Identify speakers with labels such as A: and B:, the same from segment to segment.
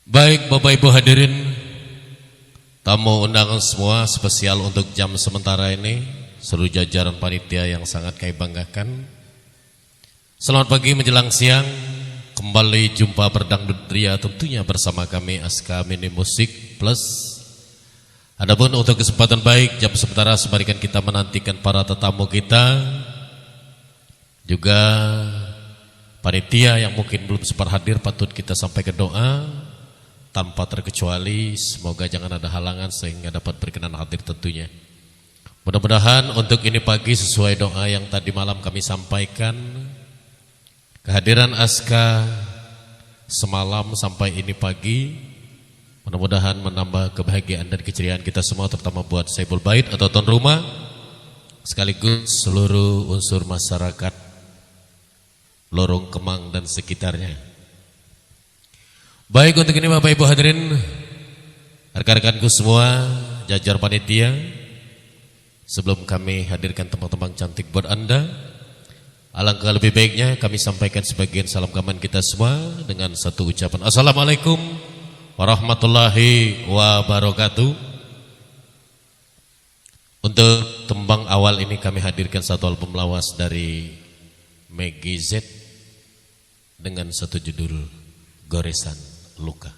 A: Baik Bapak Ibu hadirin, tamu undangan semua, spesial untuk jam sementara ini, seluruh jajaran panitia yang sangat kami banggakan. Selamat pagi menjelang siang, kembali jumpa berdangdut ria tentunya bersama kami Aska Mini Musik Plus. Adapun untuk kesempatan baik jam sementara, sebarikan kita menantikan para tetamu kita, juga panitia yang mungkin belum sempat hadir, patut kita sampaikan doa tanpa terkecuali, semoga jangan ada halangan sehingga dapat berkenan hadir tentunya. Mudah-mudahan untuk ini pagi sesuai doa yang tadi malam kami sampaikan, kehadiran Aska semalam sampai ini pagi mudah-mudahan menambah kebahagiaan dan keceriaan kita semua, terutama buat Saibul Bait atau tuan rumah sekaligus seluruh unsur masyarakat Lorong Kemang dan sekitarnya. Baik, untuk ini Bapak Ibu hadirin, rekan-rekanku semua, jajar panitia, sebelum kami hadirkan tembang-tembang cantik buat Anda, alangkah lebih baiknya kami sampaikan sebagian salam kaman kita semua dengan satu ucapan Assalamualaikum warahmatullahi wabarakatuh. Untuk tembang awal ini kami hadirkan satu album lawas dari Meggy Z dengan satu judul Goresan Luka.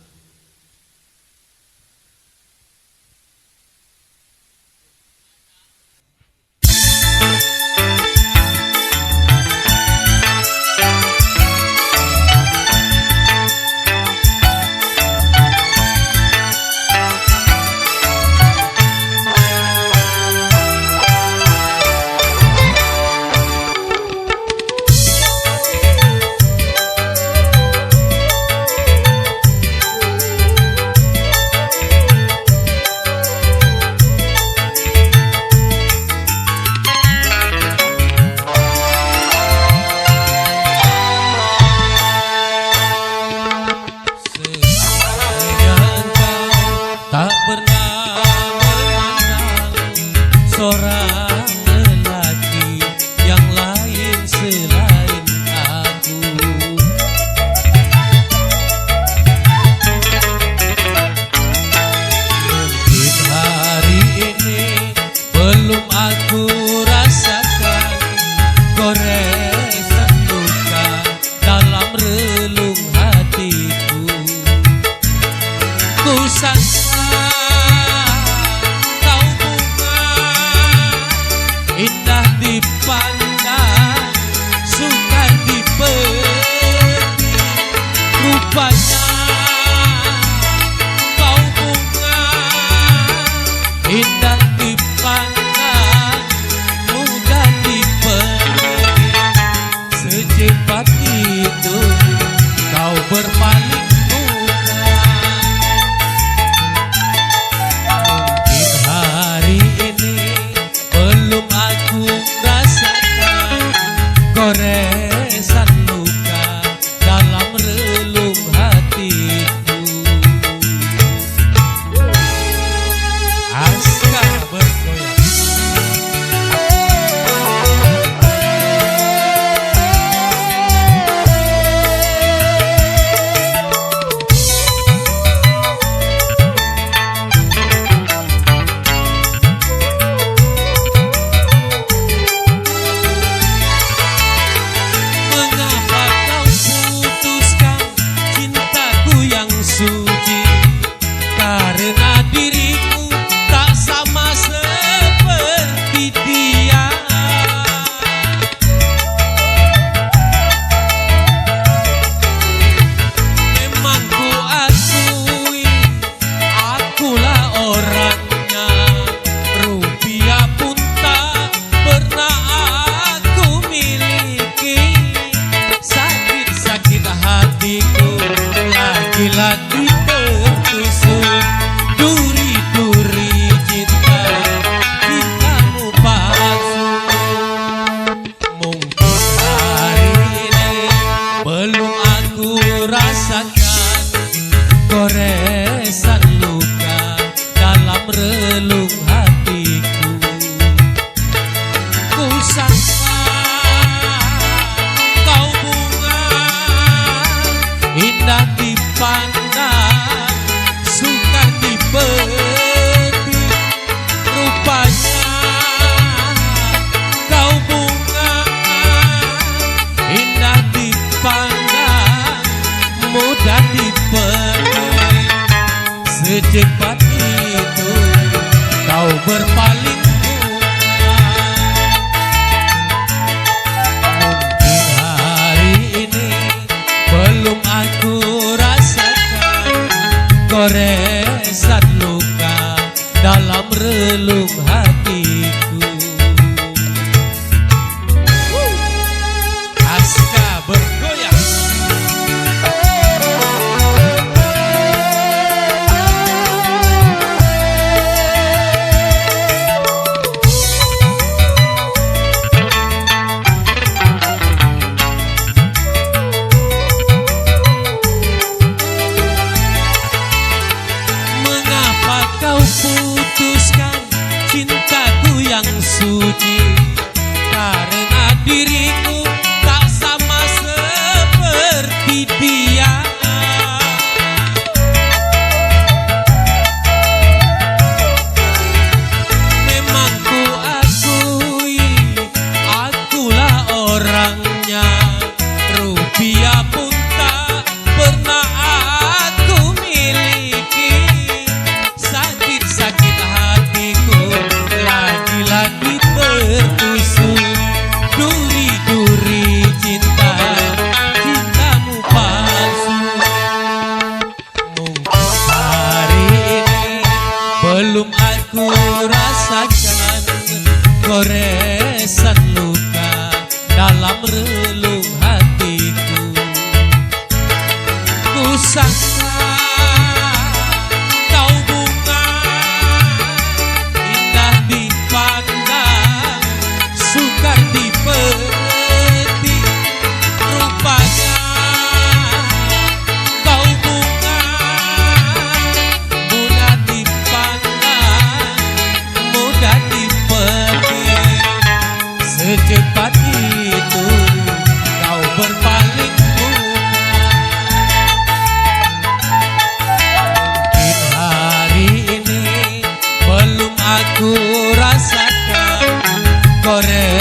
B: Indah dipandang Secepat itu kau berpaling bunga. Mungkin hari ini belum aku rasakan goresan luka dalam relung hatiku. Aska bergoyang. Kau putuskan cintaku yang suci karena diriku tak sama seperti dia. Memang ku akui akulah orangnya, rupiah pun tak pernah aku miliki. Sakit hatiku lagi-lagi tertusuk duri-duri cinta, cintamu palsu. Mungkin hari ini belum aku rasakan goresan luka dalam relung hatiku. Ku sangka sukar dipetik, rupanya kau bunga mudah dipandang, mudah dipetik. Secepat itu kau berpaling bunga. Mungkin hari ini belum aku rasakan goresan